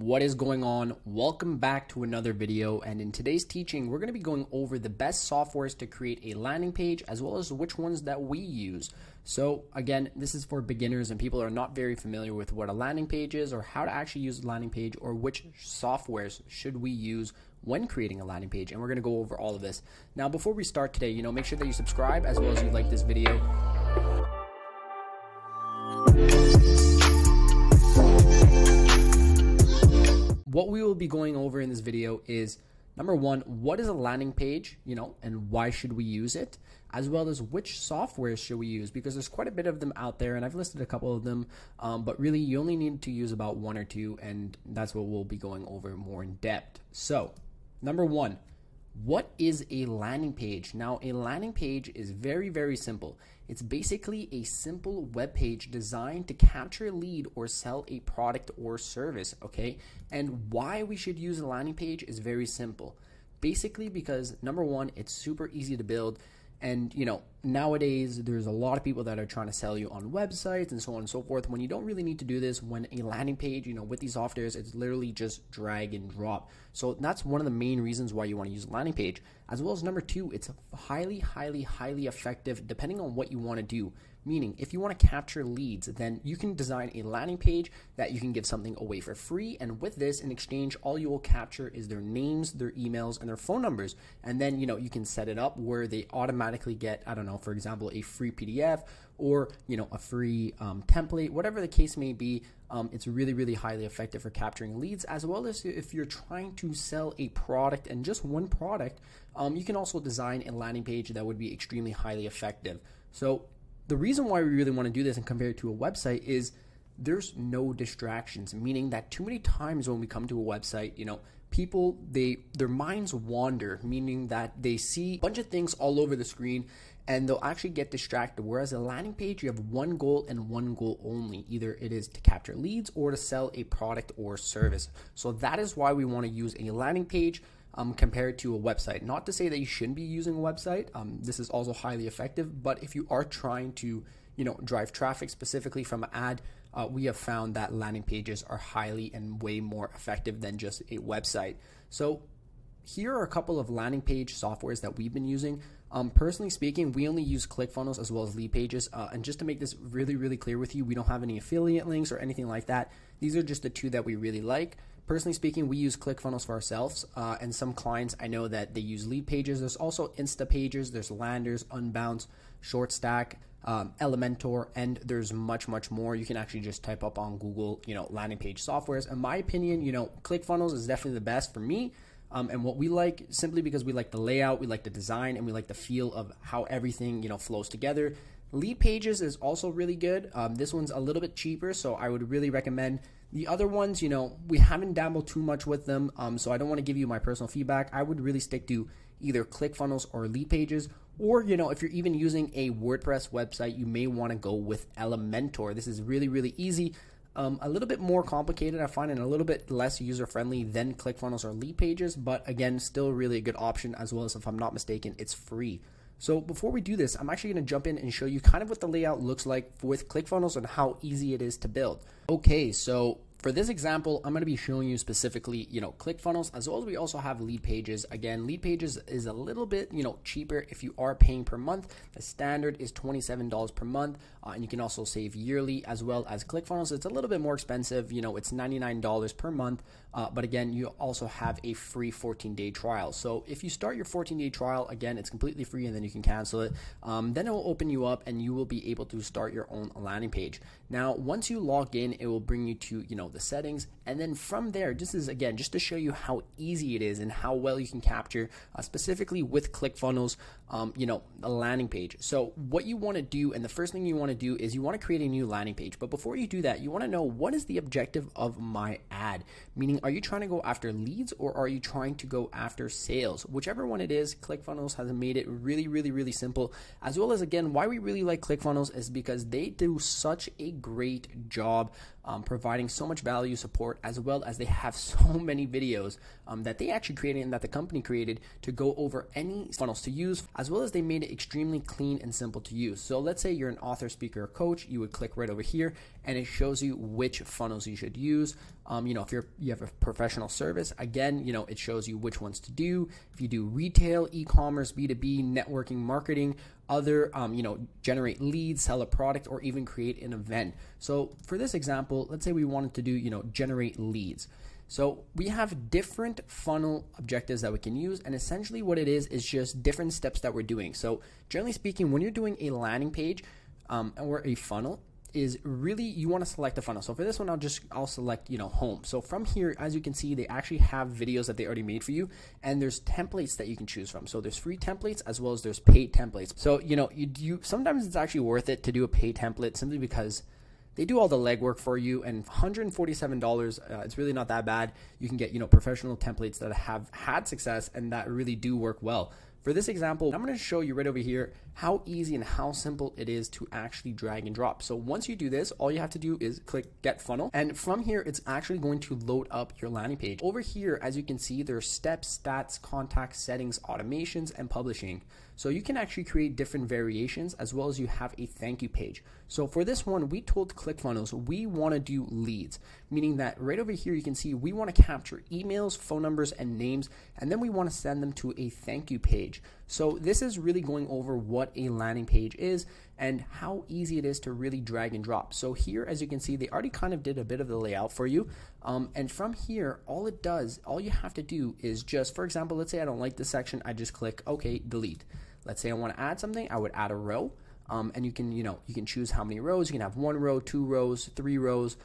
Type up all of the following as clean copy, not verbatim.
What is going on? Welcome back to another video, and in today's teaching we're going to be going over the best softwares to create a landing page as well as which ones that we use. So again, this is for beginners and people who are not very familiar with what a landing page is or how to actually use a landing page or which softwares should we use when creating a landing page, and we're going to go over all of this. Now before we start today, make sure that you subscribe as well as you like this video. What we will be going over in this video is, number one, what is a landing page, and why should we use it, as well as which software should we use, because there's quite a bit of them out there, and I've listed a couple of them, but really you only need to use about one or two, and that's what we'll be going over more in depth. So, number one, what is a landing page? Now, a landing page is very, very simple. It's basically a simple web page designed to capture a lead or sell a product or service, okay? And why we should use a landing page is very simple. Basically because, number one, it's super easy to build. And, nowadays there's a lot of people that are trying to sell you on websites and so on and so forth, when you don't really need to do this. When a landing page, with these softwares, it's literally just drag and drop. So that's one of the main reasons why you want to use a landing page. As well as number two, it's highly effective depending on what you want to do. Meaning, if you want to capture leads, then you can design a landing page that you can give something away for free. And with this, in exchange, all you will capture is their names, their emails, and their phone numbers. And then, you can set it up where they automatically get, for example, a free PDF or, a free template, whatever the case may be. It's really highly effective for capturing leads, as well as if you're trying to sell a product and just one product, you can also design a landing page that would be extremely highly effective. So the reason why we really want to do this and compare it to a website is there's no distractions, meaning that too many times when we come to a website, people, their minds wander, meaning that they see a bunch of things all over the screen and they'll actually get distracted. Whereas a landing page, you have one goal and one goal only. Either it is to capture leads or to sell a product or service. So that is why we want to use a landing page compared to a website. Not to say that you shouldn't be using a website. This is also highly effective, but if you are trying to, drive traffic specifically from an ad, we have found that landing pages are highly and way more effective than just a website. So here are a couple of landing page softwares that we've been using. Personally speaking, we only use ClickFunnels as well as Leadpages. And just to make this really clear with you, we don't have any affiliate links or anything like that. These are just the two that we really like. Personally speaking, we use ClickFunnels for ourselves, and some clients I know that they use Leadpages. There's also Instapages, there's Landers, Unbounce, ShortStack, Elementor, and there's much more. You can actually just type up on Google, landing page softwares. In my opinion, ClickFunnels is definitely the best for me. And what we like, simply because we like the layout, we like the design, and we like the feel of how everything, flows together. Leadpages is also really good. This one's a little bit cheaper, so I would really recommend. The other ones, we haven't dabbled too much with them, so I don't want to give you my personal feedback. I would really stick to either ClickFunnels or Leadpages, or, if you're even using a WordPress website, you may want to go with Elementor. This is really easy. A little bit more complicated, I find, and a little bit less user-friendly than ClickFunnels or Leadpages, but again, still really a good option, as well as, if I'm not mistaken, it's free. So before we do this, I'm actually going to jump in and show you kind of what the layout looks like with ClickFunnels and how easy it is to build. Okay, so for this example, I'm going to be showing you specifically, ClickFunnels, as well as we also have Leadpages. Again, Leadpages is a little bit, cheaper if you are paying per month. The standard is $27 per month, and you can also save yearly, as well as ClickFunnels. It's a little bit more expensive, it's $99 per month, but again, you also have a free 14-day trial. So if you start your 14-day trial, again, it's completely free, and then you can cancel it. Then it will open you up, and you will be able to start your own landing page. Now, once you log in, it will bring you to, the settings, and then from there, this is again just to show you how easy it is and how well you can capture specifically with ClickFunnels a landing page. So what you want to do, and the first thing you want to do, is you want to create a new landing page. But before you do that, you want to know, what is the objective of my ad? Meaning, are you trying to go after leads, or are you trying to go after sales? Whichever one it is, ClickFunnels has made it really simple. As well as, again, why we really like ClickFunnels is because they do such a great job providing so much much value, support, as well as they have so many videos that they actually created and that the company created to go over any funnels to use, as well as they made it extremely clean and simple to use. So let's say you're an author, speaker, or coach, you would click right over here and it shows you which funnels you should use. If you have a professional service, again, it shows you which ones to do. If you do retail, e-commerce, B2B, networking, marketing, other, generate leads, sell a product, or even create an event. So for this example, let's say we wanted to do, generate leads. So we have different funnel objectives that we can use, and essentially what it is just different steps that we're doing. So generally speaking, when you're doing a landing page or a funnel, is really you want to select a funnel. So for this one, I'll select, home. So from here, as you can see, they actually have videos that they already made for you, and there's templates that you can choose from. So there's free templates as well as there's paid templates. So, you sometimes it's actually worth it to do a paid template simply because they do all the legwork for you, and $147, it's really not that bad. You can get, professional templates that have had success and that really do work well. For this example, I'm going to show you right over here how easy and how simple it is to actually drag and drop. So once you do this, all you have to do is click Get Funnel. And from here, it's actually going to load up your landing page. Over here, as you can see, there's steps, stats, contacts, settings, automations, and publishing. So you can actually create different variations as well as you have a thank you page. So for this one, we told ClickFunnels we want to do leads, meaning that right over here, you can see we want to capture emails, phone numbers, and names, and then we want to send them to a thank you page. So this is really going over what a landing page is and how easy it is to really drag and drop. So here, as you can see, they already kind of did a bit of the layout for you. And from here, all you have to do is just, for example, let's say I don't like this section. I just click, okay, delete. Let's say I want to add something. I would add a row. And you can choose how many rows. You can have 1 row, 2 rows, 3 rows,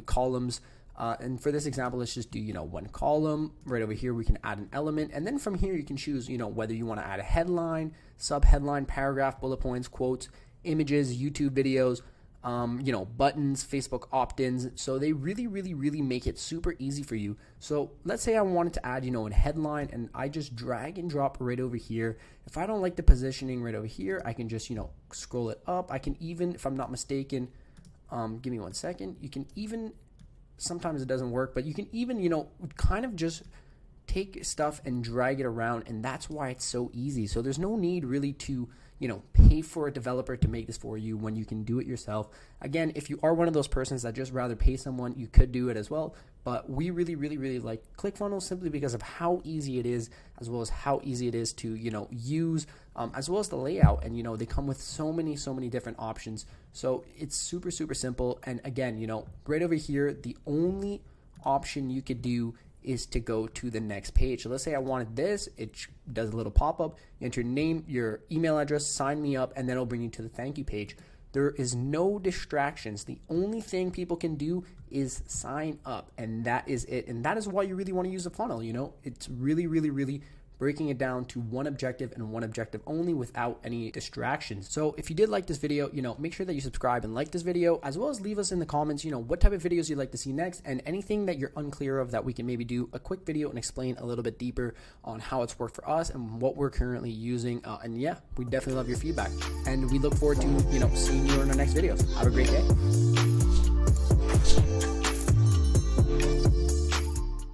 columns. And for this example, let's just do, 1 column. Right over here, we can add an element. And then from here, you can choose, whether you want to add a headline, sub-headline, paragraph, bullet points, quotes, images, YouTube videos, buttons, Facebook opt-ins. So they really, really, really make it super easy for you. So let's say I wanted to add, a headline, and I just drag and drop right over here. If I don't like the positioning right over here, I can just, scroll it up. I can even, if I'm not mistaken, give me 1 second. You can even, sometimes it doesn't work, but you can even, kind of just take stuff and drag it around, and that's why it's so easy. So there's no need really to, pay for a developer to make this for you when you can do it yourself. Again, if you are one of those persons that just rather pay someone, you could do it as well. But we really, really, really like ClickFunnels simply because of how easy it is, as well as how easy it is to, use, as well as the layout. And, they come with so many different options. So it's super, super simple. And again, right over here, the only option you could do is to go to the next page. So let's say I wanted this, it does a little pop-up, you enter your name, your email address, sign me up, and then it'll bring you to the thank you page. There is no distractions. The only thing people can do is sign up, and that is it. And that is why you really want to use a funnel. It's really, really, really breaking it down to one objective and one objective only without any distractions. So if you did like this video, make sure that you subscribe and like this video, as well as leave us in the comments, what type of videos you'd like to see next, and anything that you're unclear of that we can maybe do a quick video and explain a little bit deeper on how it's worked for us and what we're currently using. And yeah, we definitely love your feedback, and we look forward to, seeing you in our next videos. Have a great day.